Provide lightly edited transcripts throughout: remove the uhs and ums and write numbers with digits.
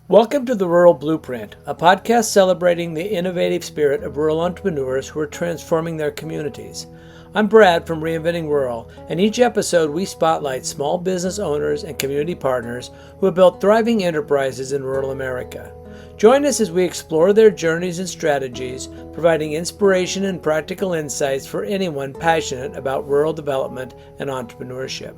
Welcome to the Rural Blueprint, a podcast celebrating the innovative spirit of rural entrepreneurs who are transforming their communities. I'm Brad from Reinventing Rural, and each episode we spotlight small business owners and community partners who have built thriving enterprises in rural America. Join us as we explore their journeys and strategies, providing inspiration and practical insights for anyone passionate about rural development and entrepreneurship.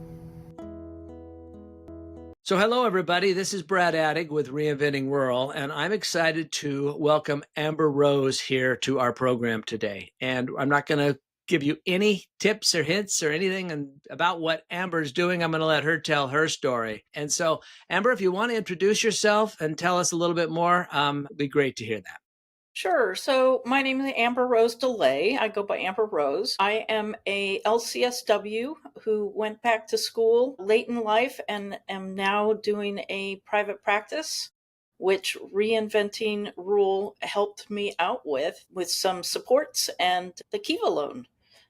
So hello, everybody. This is Brad Addig with Reinventing Rural, and I'm excited to welcome Amber Rose here to our program today. And I'm not going to give you any tips or hints or anything about what Amber's doing. I'm going to let her tell her story. And so, Amber, if you want to introduce yourself and tell us a little bit more, it'd be great to hear that. Sure. So my name is Amber Rose DeLay. I go by Amber Rose. I am a LCSW who went back to school late in life and am now doing a private practice, which Reinventing Rural helped me out with some supports and the Kiva loan.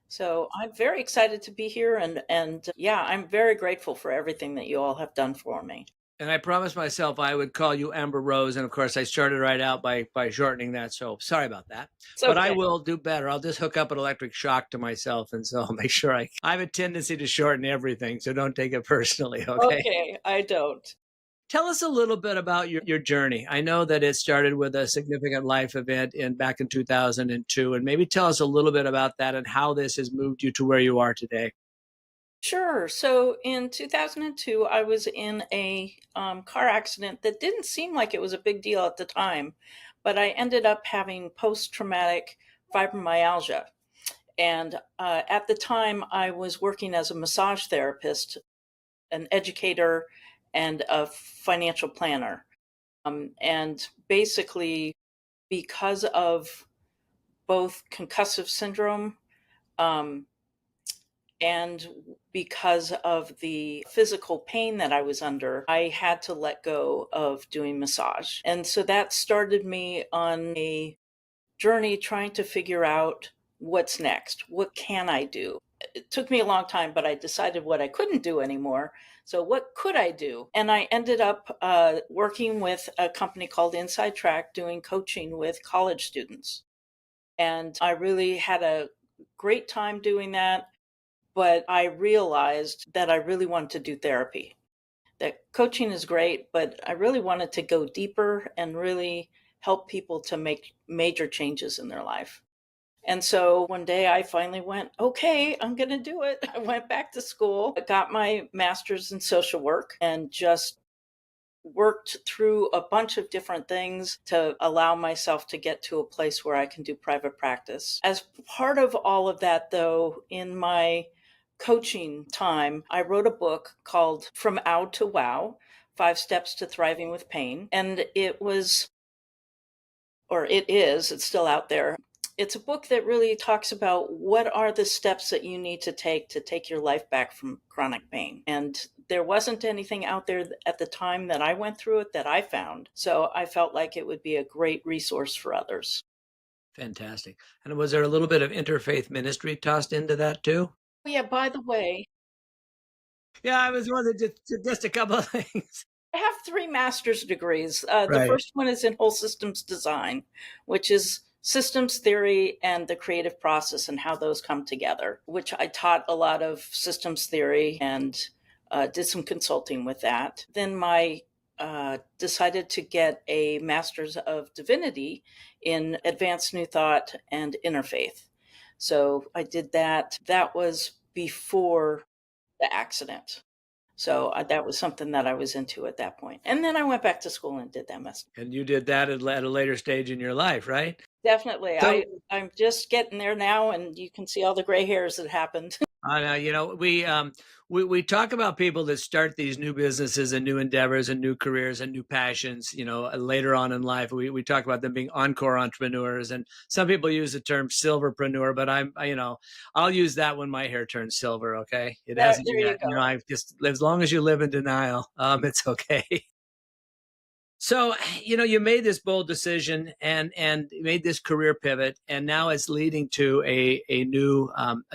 So I'm very excited to be here and yeah, I'm very grateful for everything that you all have done for me. And I promised myself I would call you Amber Rose. And of course, I started right out by shortening that. So sorry about that. It's But I okay. will do better. I'll just hook up an electric shock to myself. And so I'll make sure I have a tendency to shorten everything. So don't take it personally. Okay. Okay, I don't. Tell us a little bit about your journey. I know that it started with a significant life event back in 2002. And maybe tell us a little bit about that and how this has moved you to where you are today. Sure. So in 2002, I was in a car accident that didn't seem like it was a big deal at the time, but I ended up having post traumatic fibromyalgia. And at the time, I was working as a massage therapist, an educator, and a financial planner. And basically, because of both concussive syndrome, um, and because of the physical pain that I was under, I had to let go of doing massage. And so that started me on a journey trying to figure out what's next. What can I do? It took me a long time, but I decided what I couldn't do anymore. So, what could I do? And I ended up working with a company called Inside Track doing coaching with college students. And I really had a great time doing that. But I realized that I really wanted to do therapy. That coaching is great, but I really wanted to go deeper and really help people to make major changes in their life. And so one day I finally went, okay, I'm going to do it. I went back to school, got my master's in social work, and just worked through a bunch of different things to allow myself to get to a place where I can do private practice. As part of all of that, though, in my coaching time, I wrote a book called From Ow to Wow: 5 Steps to Thriving with Pain. And it was, or it is, it's still out there. It's a book that really talks about what are the steps that you need to take your life back from chronic pain. And there wasn't anything out there at the time that I went through it that I found. So I felt like it would be a great resource for others. Fantastic. And was there a little bit of interfaith ministry tossed into that too? Oh, yeah, by the way, Yeah, I was wondering just a couple of things. I have 3 master's degrees. The Right. first one is in whole systems design, which is systems theory and the creative process and how those come together, which I taught a lot of systems theory and did some consulting with that. Then my decided to get a master's of divinity in advanced new thought and interfaith. So I did that. That was before the accident. So that was something that I was into at that point. And then I went back to school and did that mess. And you did that at a later stage in your life, right? Definitely. So, I'm just getting there now, and you can see all the gray hairs that happened. we talk about people that start these new businesses and new endeavors and new careers and new passions, later on in life. We talk about them being encore entrepreneurs, and some people use the term silverpreneur, but I'll use that when my hair turns silver. Okay. It hasn't There you yet. go. I've just, as long as you live in denial, it's okay. So, you made this bold decision and made this career pivot, and now it's leading to a new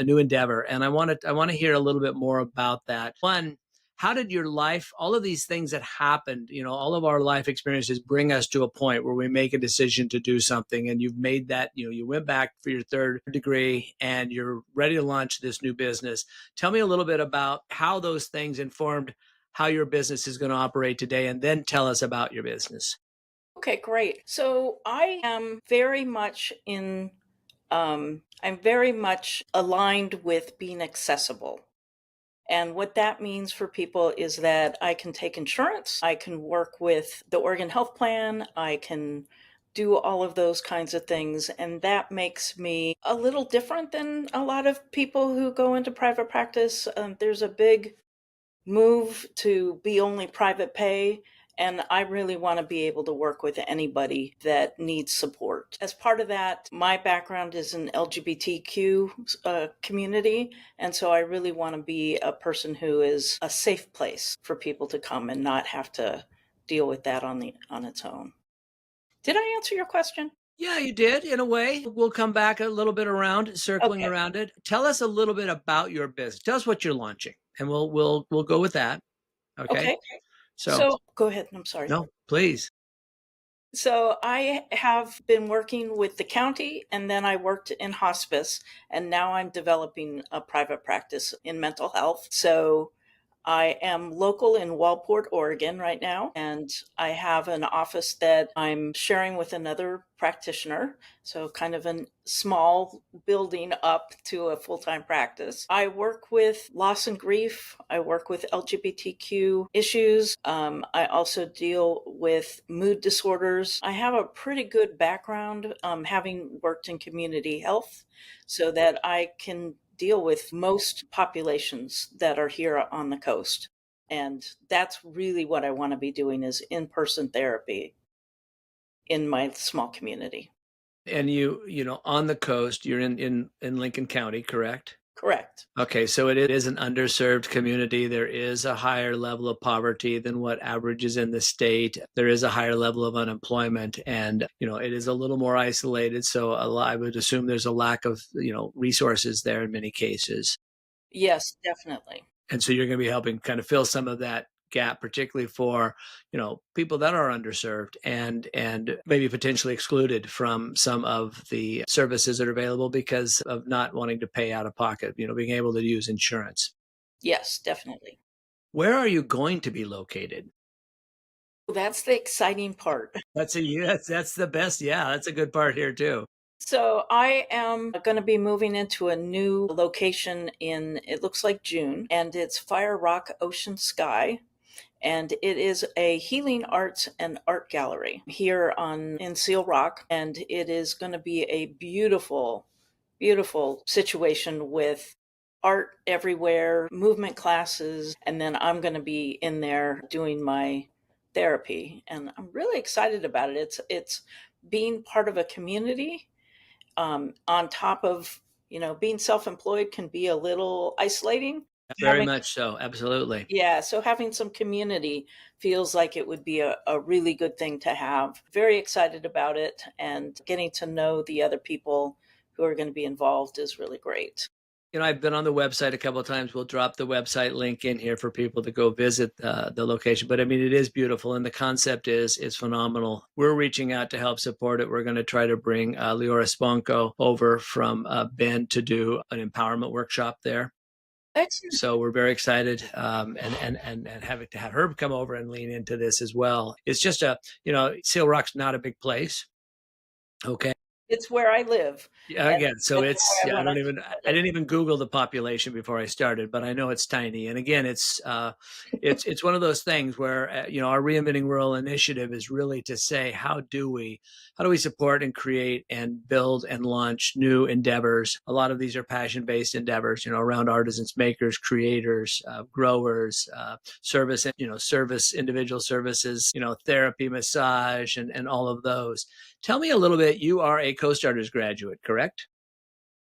endeavor. And I want to hear a little bit more about that. One, how did your life, all of these things that happened, all of our life experiences bring us to a point where we make a decision to do something, and you've made that, you went back for your third degree and you're ready to launch this new business. Tell me a little bit about how those things informed how your business is going to operate today, and then tell us about your business. Okay, great. So I am very much I'm very much aligned with being accessible. And what that means for people is that I can take insurance, I can work with the Oregon Health Plan, I can do all of those kinds of things. And that makes me a little different than a lot of people who go into private practice. There's a big move to be only private pay. And I really want to be able to work with anybody that needs support. As part of that, my background is in LGBTQ community. And so I really want to be a person who is a safe place for people to come and not have to deal with that on its own. Did I answer your question? Yeah, you did in a way. We'll come back a little bit around, circling Okay. around it. Tell us a little bit about your business. Tell us what you're launching, and we'll go with that. Okay. Okay. So, So go ahead. I'm sorry. no, please. So I have been working with the county, and then I worked in hospice, and now I'm developing a private practice in mental health. So I am local in Walport, Oregon right now, and I have an office that I'm sharing with another practitioner. So, kind of a small building up to a full time practice. I work with loss and grief, I work with LGBTQ issues. I also deal with mood disorders. I have a pretty good background having worked in community health so that I can deal with most populations that are here on the coast. And that's really what I want to be doing is in-person therapy in my small community. And on the coast, you're in Lincoln County, correct? Correct. Okay, so it is an underserved community. There is a higher level of poverty than what averages in the state. There is a higher level of unemployment, and it is a little more isolated. So I would assume there's a lack of resources there in many cases. Yes, definitely. And so you're going to be helping kind of fill some of that gap, particularly for people that are underserved and maybe potentially excluded from some of the services that are available because of not wanting to pay out of pocket, being able to use insurance. Yes, definitely. Where are you going to be located? That's the exciting part. That's the best. Yeah, that's a good part here too. So I am going to be moving into a new location in, it looks like June, and it's Fire Rock Ocean Sky. And it is a healing arts and art gallery here in Seal Rock. And it is going to be a beautiful, beautiful situation with art everywhere, movement classes. And then I'm going to be in there doing my therapy. And I'm really excited about it. It's being part of a community on top of, being self-employed can be a little isolating. Very much so. Absolutely. Yeah, so having some community feels like it would be a really good thing to have. Very excited about it, and getting to know the other people who are going to be involved is really great. I've been on the website a couple of times. We'll drop the website link in here for people to go visit the location. But I mean, it is beautiful, and the concept is phenomenal. We're reaching out to help support it. We're going to try to bring Leora Sponko over from Bend to do an empowerment workshop there. Excellent. So we're very excited, and having to have her come over and lean into this as well. It's just Seal Rock's not a big place. Okay. It's where I live. Yeah, again, so it's I I wanna don't even support I it. didn't even Google the population before I started, but I know it's tiny. And again, it's one of those things where our Reinventing Rural initiative is really to say how do we support and create and build and launch new endeavors. A lot of these are passion-based endeavors, around artisans, makers, creators, growers, service, individual services, therapy, massage, and all of those. Tell me a little bit. You are a Co-Starters graduate, correct?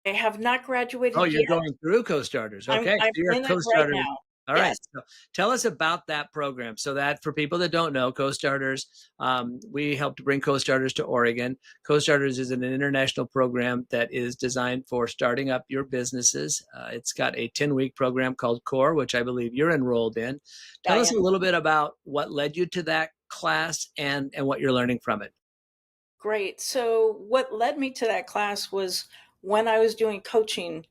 I have not Oh, graduated you're yet. going through Co-Starters. I'm Okay. So I'm you're a in it right Co-Starter. now. All right. Yes. So tell us about that program. So that for people that don't know, Co-Starters, we help to bring Co-Starters to Oregon. Co-Starters is an international program that is designed for starting up your businesses. It's got a 10-week program called CORE, which I believe you're enrolled in. Tell I us a am. little bit about what led you to that class and what you're learning from it. Great. So, what led me to that class was when I was doing coaching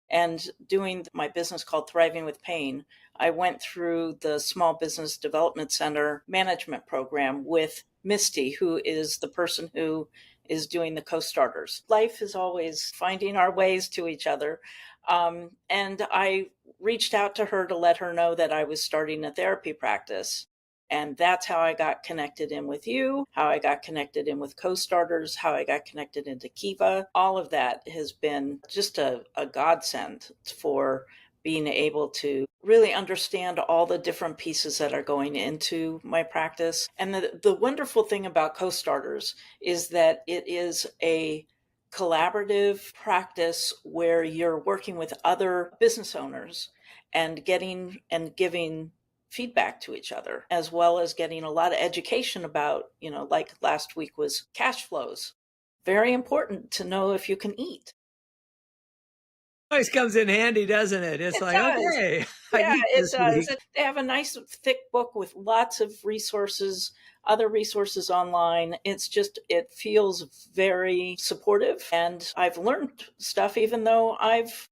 and doing my business called Thriving with Pain. I went through the Small Business Development Center management program with Misty, who is the person who is doing the co starters. Life is always finding our ways to each other. And I reached out to her to let her know that I was starting a therapy practice. And that's how I got connected in with you, how I got connected in with co-starters, how I got connected into Kiva. All of that has been just a godsend for being able to really understand all the different pieces that are going into my practice. And the wonderful thing about co-starters is that it is a collaborative practice where you're working with other business owners and getting and giving feedback to each other, as well as getting a lot of education about, like last week was cash flows. Very important to know if you can eat. Always comes in handy, doesn't it? It's It like, does. okay, I Yeah, eat it this does. week. They have a nice thick book with lots of resources, other resources online. It feels very supportive. And I've learned stuff, even though I've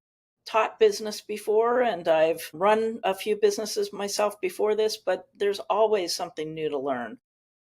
taught business before and I've run a few businesses myself before this, but there's always something new to learn.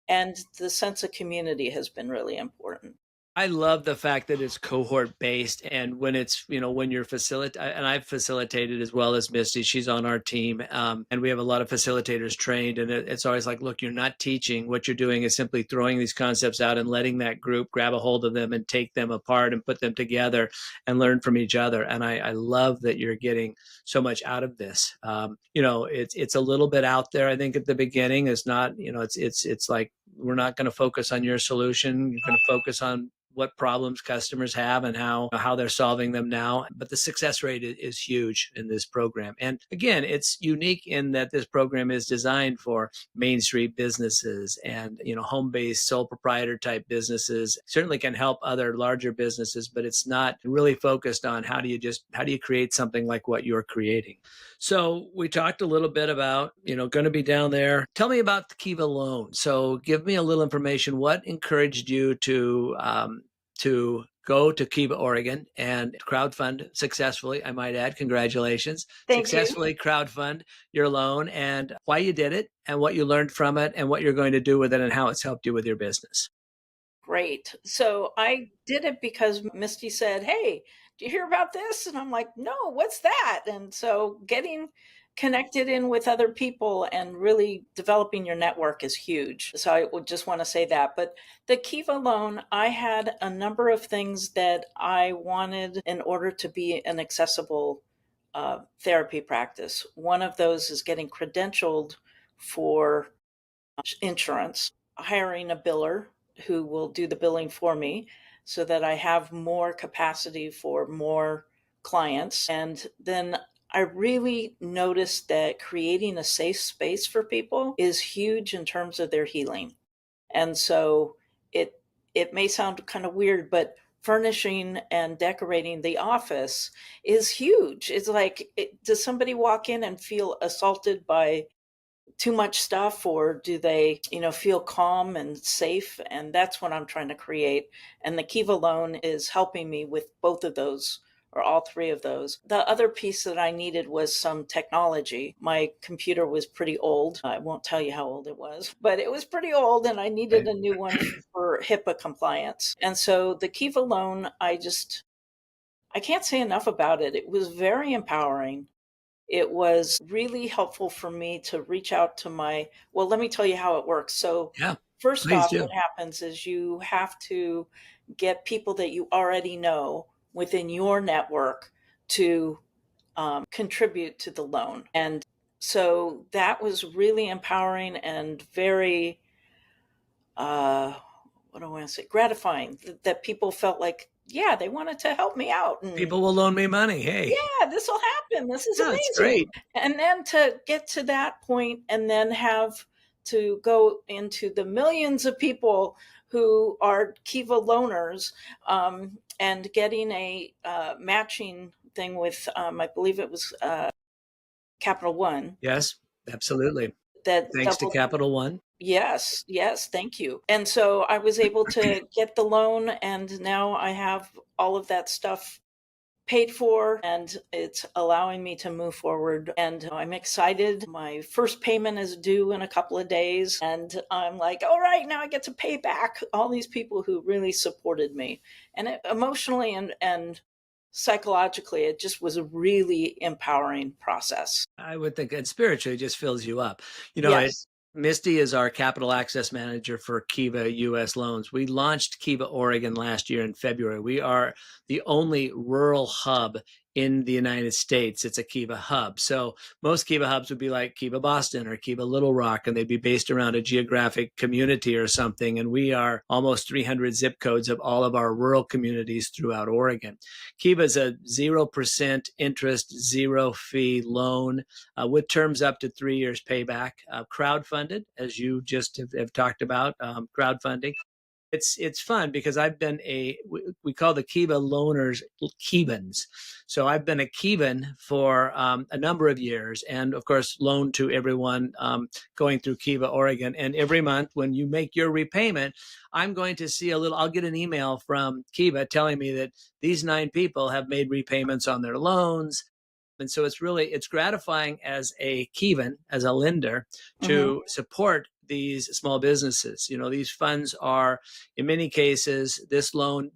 And the sense of community has been really important. I love the fact that it's cohort based, and when it's when you're and I've facilitated as well as Misty. She's on our team, and we have a lot of facilitators trained. And it's always like, look, you're not teaching. What you're doing is simply throwing these concepts out and letting that group grab a hold of them and take them apart and put them together and learn from each other. And I love that you're getting so much out of this. It's a little bit out there. I think at the beginning is not. It's like we're not going to focus on your solution. You're going to focus on what problems customers have and how they're solving them now. But the success rate is huge in this program. And again, it's unique in that this program is designed for Main Street businesses and home-based sole proprietor type businesses. Certainly can help other larger businesses, but it's not really focused on how do you create something like what you're creating. So we talked a little bit about, going to be down there. Tell me about the Kiva loan. So give me a little information. What encouraged you to go to Kiva, Oregon and crowdfund successfully, I might add, congratulations, Thank you. successfully crowdfund your loan and why you did it and what you learned from it and what you're going to do with it and how it's helped you with your business. Great. So I did it because Misty said, "Hey, do you hear about this?" And I'm like, "No, what's that?" And so getting connected in with other people and really developing your network is huge. So I would just want to say that. But the Kiva loan, I had a number of things that I wanted in order to be an accessible therapy practice. One of those is getting credentialed for insurance, hiring a biller who will do the billing for me so that I have more capacity for more clients. And then I really noticed that creating a safe space for people is huge in terms of their healing. And so it it may sound kind of weird, but furnishing and decorating the office is huge. It's like, does somebody walk in and feel assaulted by too much stuff, or do they feel calm and safe? And that's what I'm trying to create, and the Kiva loan is helping me with both of those, or all three of those. The other piece that I needed was some technology. My computer was pretty old. I won't tell you how old it was, but it was pretty old, and I needed Right. a new one for HIPAA compliance. And so the Kiva loan, I can't say enough about it. It was very empowering. It was really helpful for me to reach out to well, let me tell you how it works. So, Yeah, first please off, do. what happens is you have to get people that you already know within your network to contribute to the loan. And so that was really empowering and very, uh, what do I to say, gratifying that people felt like, yeah, they wanted to help me out. And People will loan me money. Hey, yeah, this will happen. This is yeah, it's amazing. great. And then to get to that point and then have to go into the millions of people who are Kiva loaners, and getting a matching thing with, I believe it was Capital One, Yes, absolutely. that Thanks to doubled. Capital One. Yes, yes, thank you. And so I was able to get the loan, and now I have all of that stuff paid for, and it's allowing me to move forward. And I'm excited. My first payment is due in a couple of days, and I'm like, all right, now I get to pay back all these people who really supported me. And emotionally and psychologically, it just was a really empowering process. I would think it spiritually just fills you up. Yes. Misty is our capital access manager for Kiva US Loans. We launched Kiva Oregon last year in February. We are the only rural hub in the United States. It's a Kiva hub. So most Kiva hubs would be like Kiva Boston or Kiva Little Rock, and they'd be based around a geographic community or something. And we are almost 300 zip codes of all of our rural communities throughout Oregon. Kiva is a 0% interest, zero fee loan with terms up to 3 years payback, crowdfunded, as you just have talked about, crowdfunding. It's fun because I've been we call the Kiva loaners Kivans. So I've been a Kivan for a number of years, and of course loaned to everyone going through Kiva Oregon. And every month when you make your repayment, I'm going to see I'll get an email from Kiva telling me that these 9 people have made repayments on their loans. And so it's gratifying as a Kivan, as a lender, Hmm. to support these small businesses. These funds are, in many cases, this loan,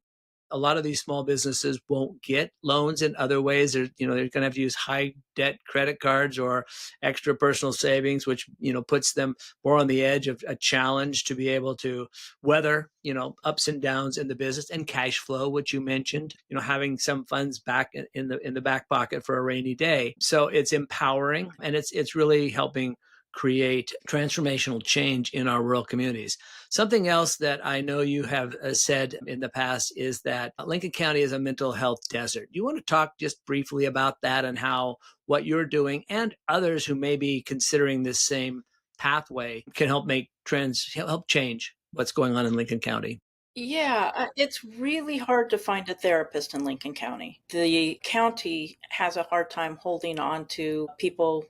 a lot of these small businesses won't get loans in other ways. They're going to have to use high debt credit cards or extra personal savings, which, puts them more on the edge of a challenge to be able to weather, ups and downs in the business, and cash flow, which you mentioned, having some funds back in the back pocket for a rainy day. So it's empowering, and it's really helping create transformational change in our rural communities. Something else that I know you have said in the past is that Lincoln County is a mental health desert. Do you want to talk just briefly about that and how what you're doing and others who may be considering this same pathway can help change what's going on in Lincoln County? Yeah, it's really hard to find a therapist in Lincoln County. The county has a hard time holding on to people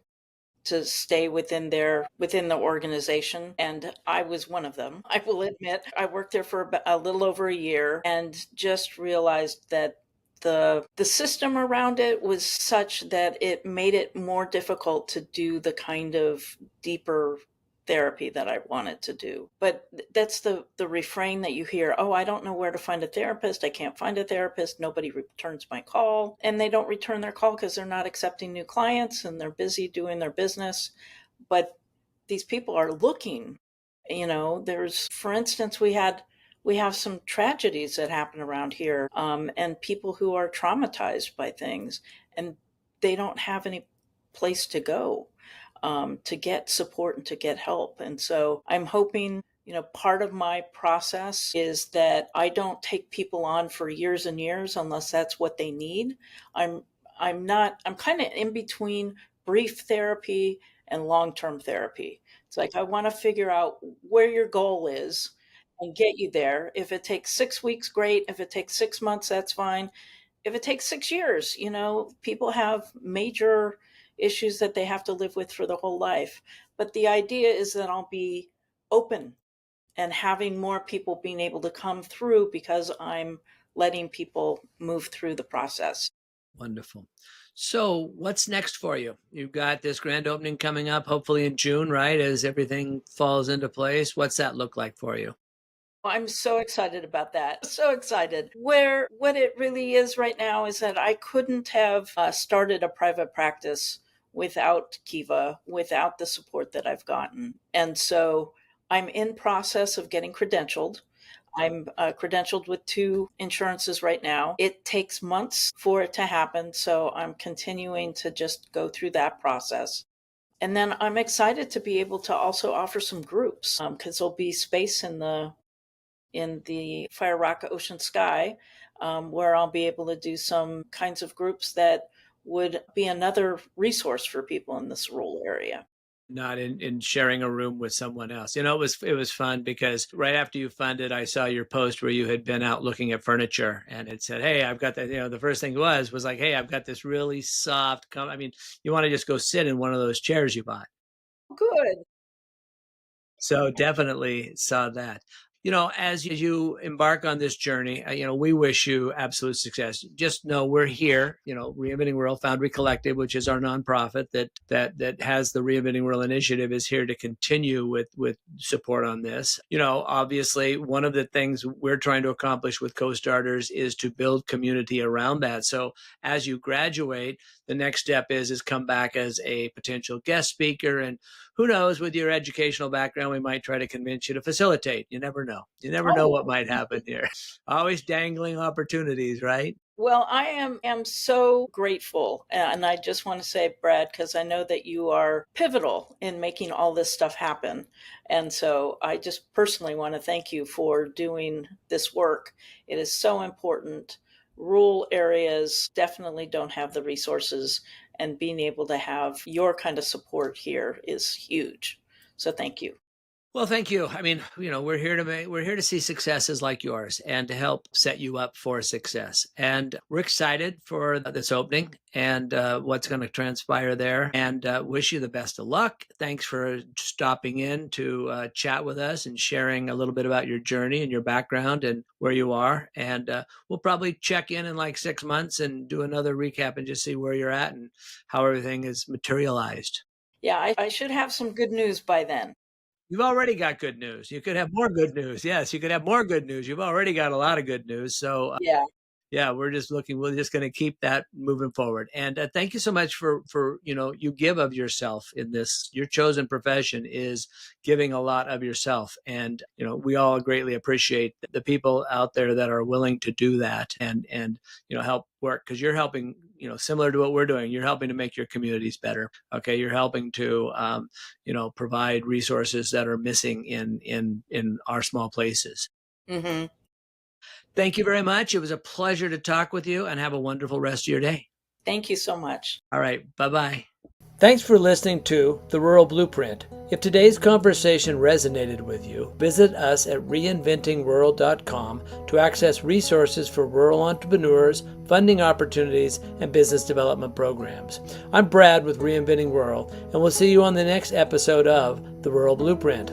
to stay within the organization, and I was one of them. I will admit I worked there for a little over a year and just realized that the system around it was such that it made it more difficult to do the kind of deeper therapy that I wanted to do. But that's the refrain that you hear, "Oh, I don't know where to find a therapist. I can't find a therapist. Nobody returns my call." And they don't return their call because they're not accepting new clients and they're busy doing their business. But these people are looking. There's, for instance, we have some tragedies that happen around here, and people who are traumatized by things, and they don't have any place to go, to get support and to get help. And so I'm hoping, part of my process is that I don't take people on for years and years unless that's what they need. I'm I'm kind of in between brief therapy and long-term therapy. It's like I want to figure out where your goal is and get you there. If it takes 6 weeks, great. If it takes 6 months, that's fine. If it takes 6 years, people have major issues that they have to live with for the whole life. But the idea is that I'll be open and having more people being able to come through because I'm letting people move through the process. Wonderful. So, what's next for you? You've got this grand opening coming up, hopefully in June, right? As everything falls into place. What's that look like for you? I'm so excited about that. So excited. Where what it really is right now is that I couldn't have started a private practice without Kiva, without the support that I've gotten. And so I'm in process of getting credentialed. I'm credentialed with 2 insurances right now. It takes months for it to happen, so I'm continuing to just go through that process. And then I'm excited to be able to also offer some groups, because there'll be space in in the Fire Rock Ocean Sky, where I'll be able to do some kinds of groups that would be another resource for people in this rural area. Not in sharing a room with someone else. It was fun because right after you funded, I saw your post where you had been out looking at furniture, and it said, "Hey, I've got that." The first thing was like, "Hey, I've got this really soft." I mean, you want to just go sit in one of those chairs you bought. Good. So definitely saw that. As you embark on this journey, we wish you absolute success. Just know we're here, Reinventing World Foundry Collective, which is our nonprofit that has the Reinventing World Initiative, is here to continue with support on this. Obviously, one of the things we're trying to accomplish with co-starters is to build community around that. So as you graduate, the next step is come back as a potential guest speaker, and who knows, with your educational background, we might try to convince you to facilitate. You never know. You never know what Oh, might happen here. Always dangling opportunities, right? well, I am so grateful. And I just want to say, Brad, because I know that you are pivotal in making all this stuff happen. And so I just personally want to thank you for doing this work. It is so important. Rural areas definitely don't have the resources, and being able to have your kind of support here is huge. So thank you. Well, thank you. I mean, we're here to see successes like yours and to help set you up for success. And we're excited for this opening and what's going to transpire there. And wish you the best of luck. Thanks for stopping in to chat with us and sharing a little bit about your journey and your background and where you are. And we'll probably check in like 6 months and do another recap and just see where you're at and how everything is materialized. Yeah, I should have some good news by then. You've already got good news. You could have more good news. Yes, you could have more good news. You've already got a lot of good news. So, Yeah. yeah, we're just going to keep that moving forward. And thank you so much for you give of yourself in this. Your chosen profession is giving a lot of yourself, and we all greatly appreciate the people out there that are willing to do that and help work, because you're helping. Similar to what we're doing, you're helping to make your communities better. Okay, you're helping to provide resources that are missing in our small places. Hmm. Thank you very much. It was a pleasure to talk with you, and have a wonderful rest of your day. Thank you so much. All right. Bye-bye. Thanks for listening to The Rural Blueprint. If today's conversation resonated with you, visit us at reinventingrural.com to access resources for rural entrepreneurs, funding opportunities, and business development programs. I'm Brad with Reinventing Rural, and we'll see you on the next episode of The Rural Blueprint.